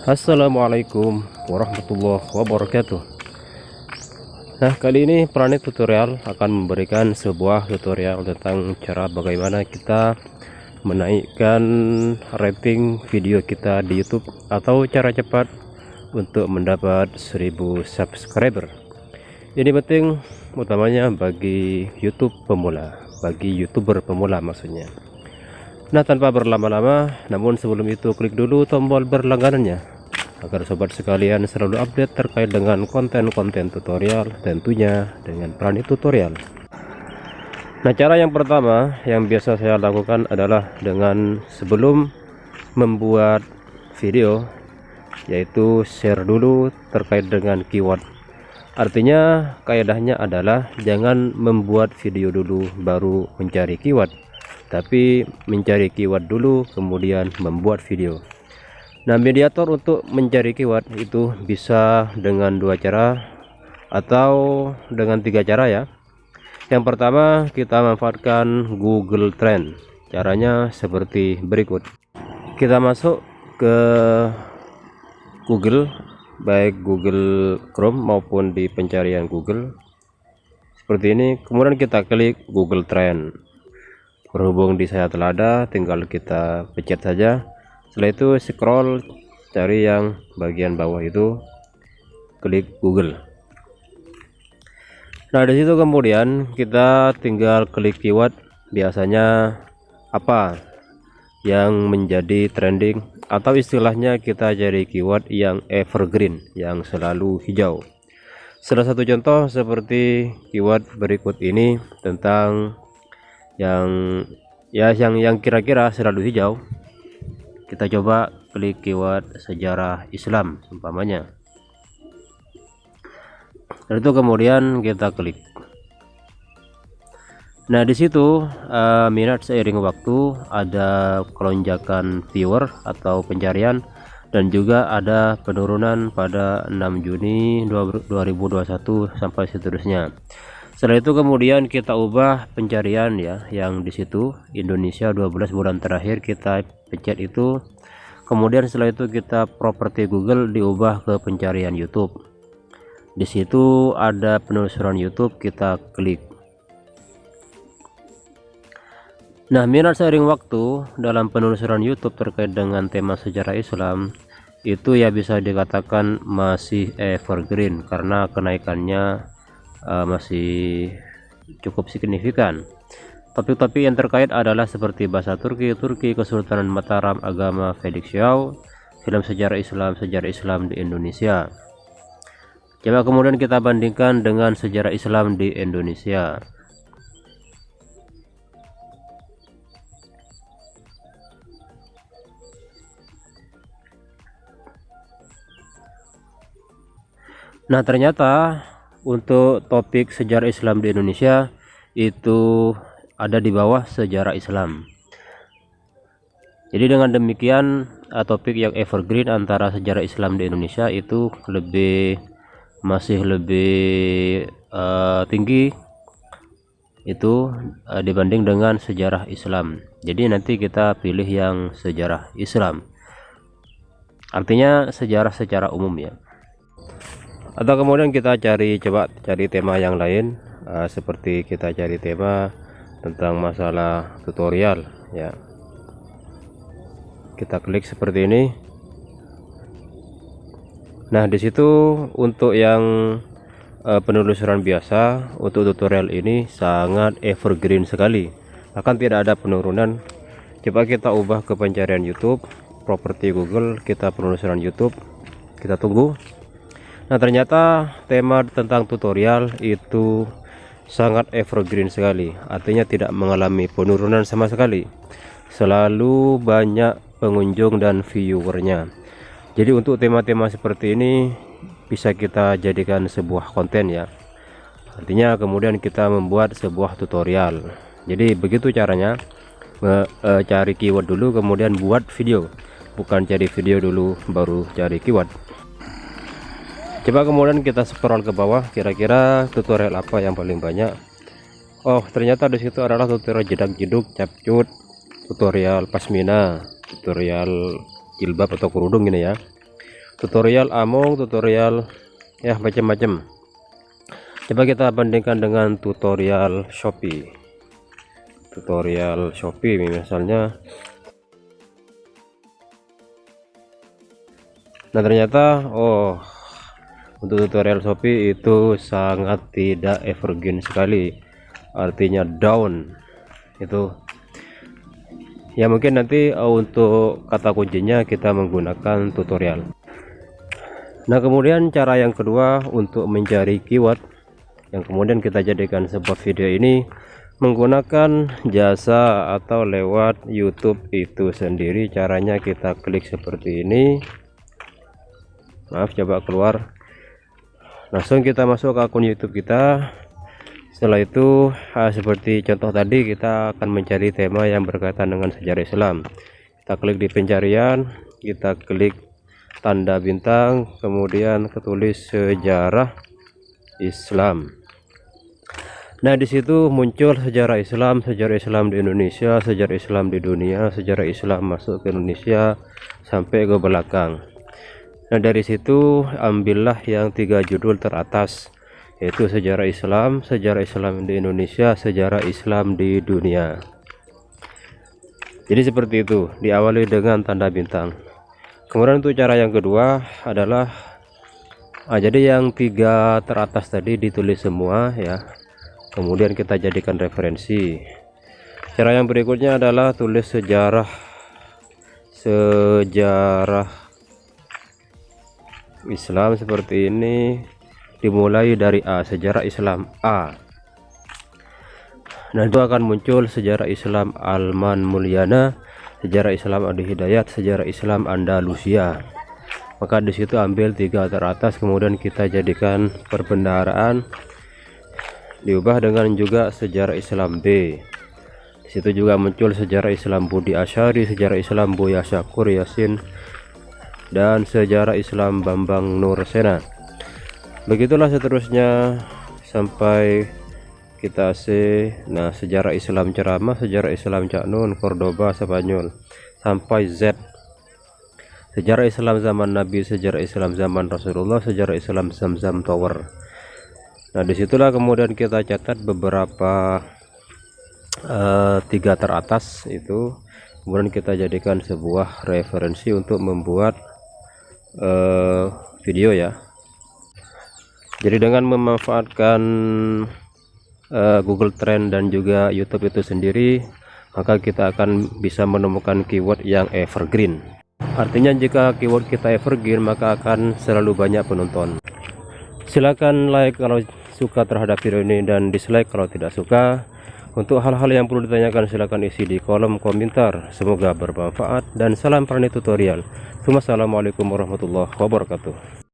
Assalamualaikum warahmatullahi wabarakatuh. Nah, kali ini Planet Tutorial akan memberikan sebuah tutorial tentang cara bagaimana kita menaikkan rating video kita di YouTube atau cara cepat untuk mendapat 1000 subscriber. Ini penting utamanya bagi YouTube pemula, bagi YouTuber pemula maksudnya. Nah, tanpa berlama-lama, namun sebelum itu klik dulu tombol berlangganannya agar sobat sekalian selalu update terkait dengan konten-konten tutorial, tentunya dengan Planet Tutorial. Nah, cara yang pertama yang biasa saya lakukan adalah dengan sebelum membuat video, yaitu share dulu terkait dengan keyword. Artinya kaidahnya adalah jangan membuat video dulu baru mencari keyword, tapi mencari keyword dulu kemudian membuat video. Nah, mediator untuk mencari keyword itu bisa dengan dua cara atau dengan tiga cara ya. Yang pertama, kita manfaatkan Google Trend. Caranya seperti berikut. Kita masuk ke Google, baik Google Chrome maupun di pencarian Google seperti ini. Kemudian kita klik Google Trend. Berhubung di saya telah ada, tinggal kita pencet saja. Setelah itu scroll, cari yang bagian bawah itu, klik Google. Nah, di situ kemudian kita tinggal klik keyword. Biasanya apa yang menjadi trending, atau istilahnya kita cari keyword yang evergreen, yang selalu hijau. Salah satu contoh seperti keyword berikut ini tentang yang kira-kira selalu hijau. Kita coba klik keyword sejarah Islam umpamanya. Dan itu kemudian kita klik. Nah, di situ minat seiring waktu ada kelonjakan viewer atau pencarian, dan juga ada penurunan pada 6 Juni 2021 sampai seterusnya. Setelah itu kemudian kita ubah pencarian ya, yang di situ Indonesia 12 bulan terakhir kita pencet itu. Kemudian setelah itu kita properti Google diubah ke pencarian YouTube. Di situ ada penelusuran YouTube, kita klik. Nah, minat seiring waktu dalam penelusuran YouTube terkait dengan tema sejarah Islam itu ya bisa dikatakan masih evergreen karena kenaikannya masih cukup signifikan. Topik-topik yang terkait adalah seperti bahasa Turki, Kesultanan Mataram, agama Felix Xiao, film sejarah Islam di Indonesia. Coba kemudian kita bandingkan dengan sejarah Islam di Indonesia. Nah, ternyata untuk topik sejarah Islam di Indonesia itu ada di bawah sejarah Islam. Jadi dengan demikian topik yang evergreen antara sejarah Islam di Indonesia itu masih lebih tinggi itu dibanding dengan sejarah Islam. Jadi nanti kita pilih yang sejarah Islam. Artinya sejarah secara umum ya. Atau kemudian kita coba cari tema yang lain, seperti kita cari tema tentang masalah tutorial ya. Kita klik seperti ini. Nah, di situ untuk yang penelusuran biasa, untuk tutorial ini sangat evergreen sekali, bahkan tidak ada penurunan. Coba kita ubah ke pencarian YouTube, properti Google, kita penelusuran YouTube, kita tunggu. Nah, ternyata tema tentang tutorial itu sangat evergreen sekali, artinya tidak mengalami penurunan sama sekali, selalu banyak pengunjung dan viewernya. Jadi untuk tema-tema seperti ini bisa kita jadikan sebuah konten ya, artinya kemudian kita membuat sebuah tutorial. Jadi begitu caranya, cari keyword dulu kemudian buat video, bukan cari video dulu baru cari keyword. Coba kemudian kita scroll ke bawah, kira-kira tutorial apa yang paling banyak. Oh, ternyata di situ adalah tutorial jedak-jeduk, capcut, tutorial pasmina, tutorial jilbab atau kerudung ini ya. tutorial Among, tutorial ya macam-macam. Coba kita bandingkan dengan tutorial Shopee. Tutorial Shopee misalnya. Nah ternyata untuk tutorial Shopee itu sangat tidak evergreen sekali, artinya down itu ya. Mungkin nanti untuk kata kuncinya kita menggunakan tutorial. Nah kemudian cara yang kedua untuk mencari keyword yang kemudian kita jadikan sebuah video ini menggunakan jasa atau lewat YouTube itu sendiri. Caranya kita klik seperti ini, maaf, coba keluar, langsung kita masuk ke akun YouTube kita. Setelah itu seperti contoh tadi, kita akan mencari tema yang berkaitan dengan sejarah Islam. Kita klik di pencarian, kita klik tanda bintang, kemudian ketulis sejarah Islam. Nah di situ muncul sejarah Islam di Indonesia, sejarah Islam di dunia, sejarah Islam masuk ke Indonesia sampai ke belakang. Nah dari situ ambillah yang 3 judul teratas, yaitu sejarah Islam di Indonesia, sejarah Islam di dunia. Jadi seperti itu, diawali dengan tanda bintang. Kemudian untuk cara yang kedua adalah jadi yang 3 teratas tadi ditulis semua ya, kemudian kita jadikan referensi. Cara yang berikutnya adalah tulis sejarah Islam seperti ini, dimulai dari A, sejarah Islam A. Nah itu akan muncul sejarah Islam Alman Mulyana, sejarah Islam Adi Hidayat, sejarah Islam Andalusia. Maka di situ ambil 3 teratas, kemudian kita jadikan perbendaharaan, diubah dengan juga sejarah Islam B. Di situ juga muncul sejarah Islam Budi Asyari, sejarah Islam Buya Syakur Yasin, dan sejarah Islam Bambang Nursena. Begitulah seterusnya sampai kita nah sejarah Islam Ceramah, sejarah Islam Cak Nun, Cordoba, Spanyol, sampai Z. Sejarah Islam zaman Nabi, sejarah Islam zaman Rasulullah, sejarah Islam Zamzam Tower. Nah disitulah kemudian kita catat beberapa 3 teratas itu, kemudian kita jadikan sebuah referensi untuk membuat video ya. Jadi dengan memanfaatkan Google Trend dan juga YouTube itu sendiri, maka kita akan bisa menemukan keyword yang evergreen. Artinya jika keyword kita evergreen, maka akan selalu banyak penonton. Silakan like kalau suka terhadap video ini dan dislike kalau tidak suka. Untuk hal-hal yang perlu ditanyakan silakan isi di kolom komentar. Semoga bermanfaat dan salam Prani Tutorial. Wassalamualaikum warahmatullahi wabarakatuh.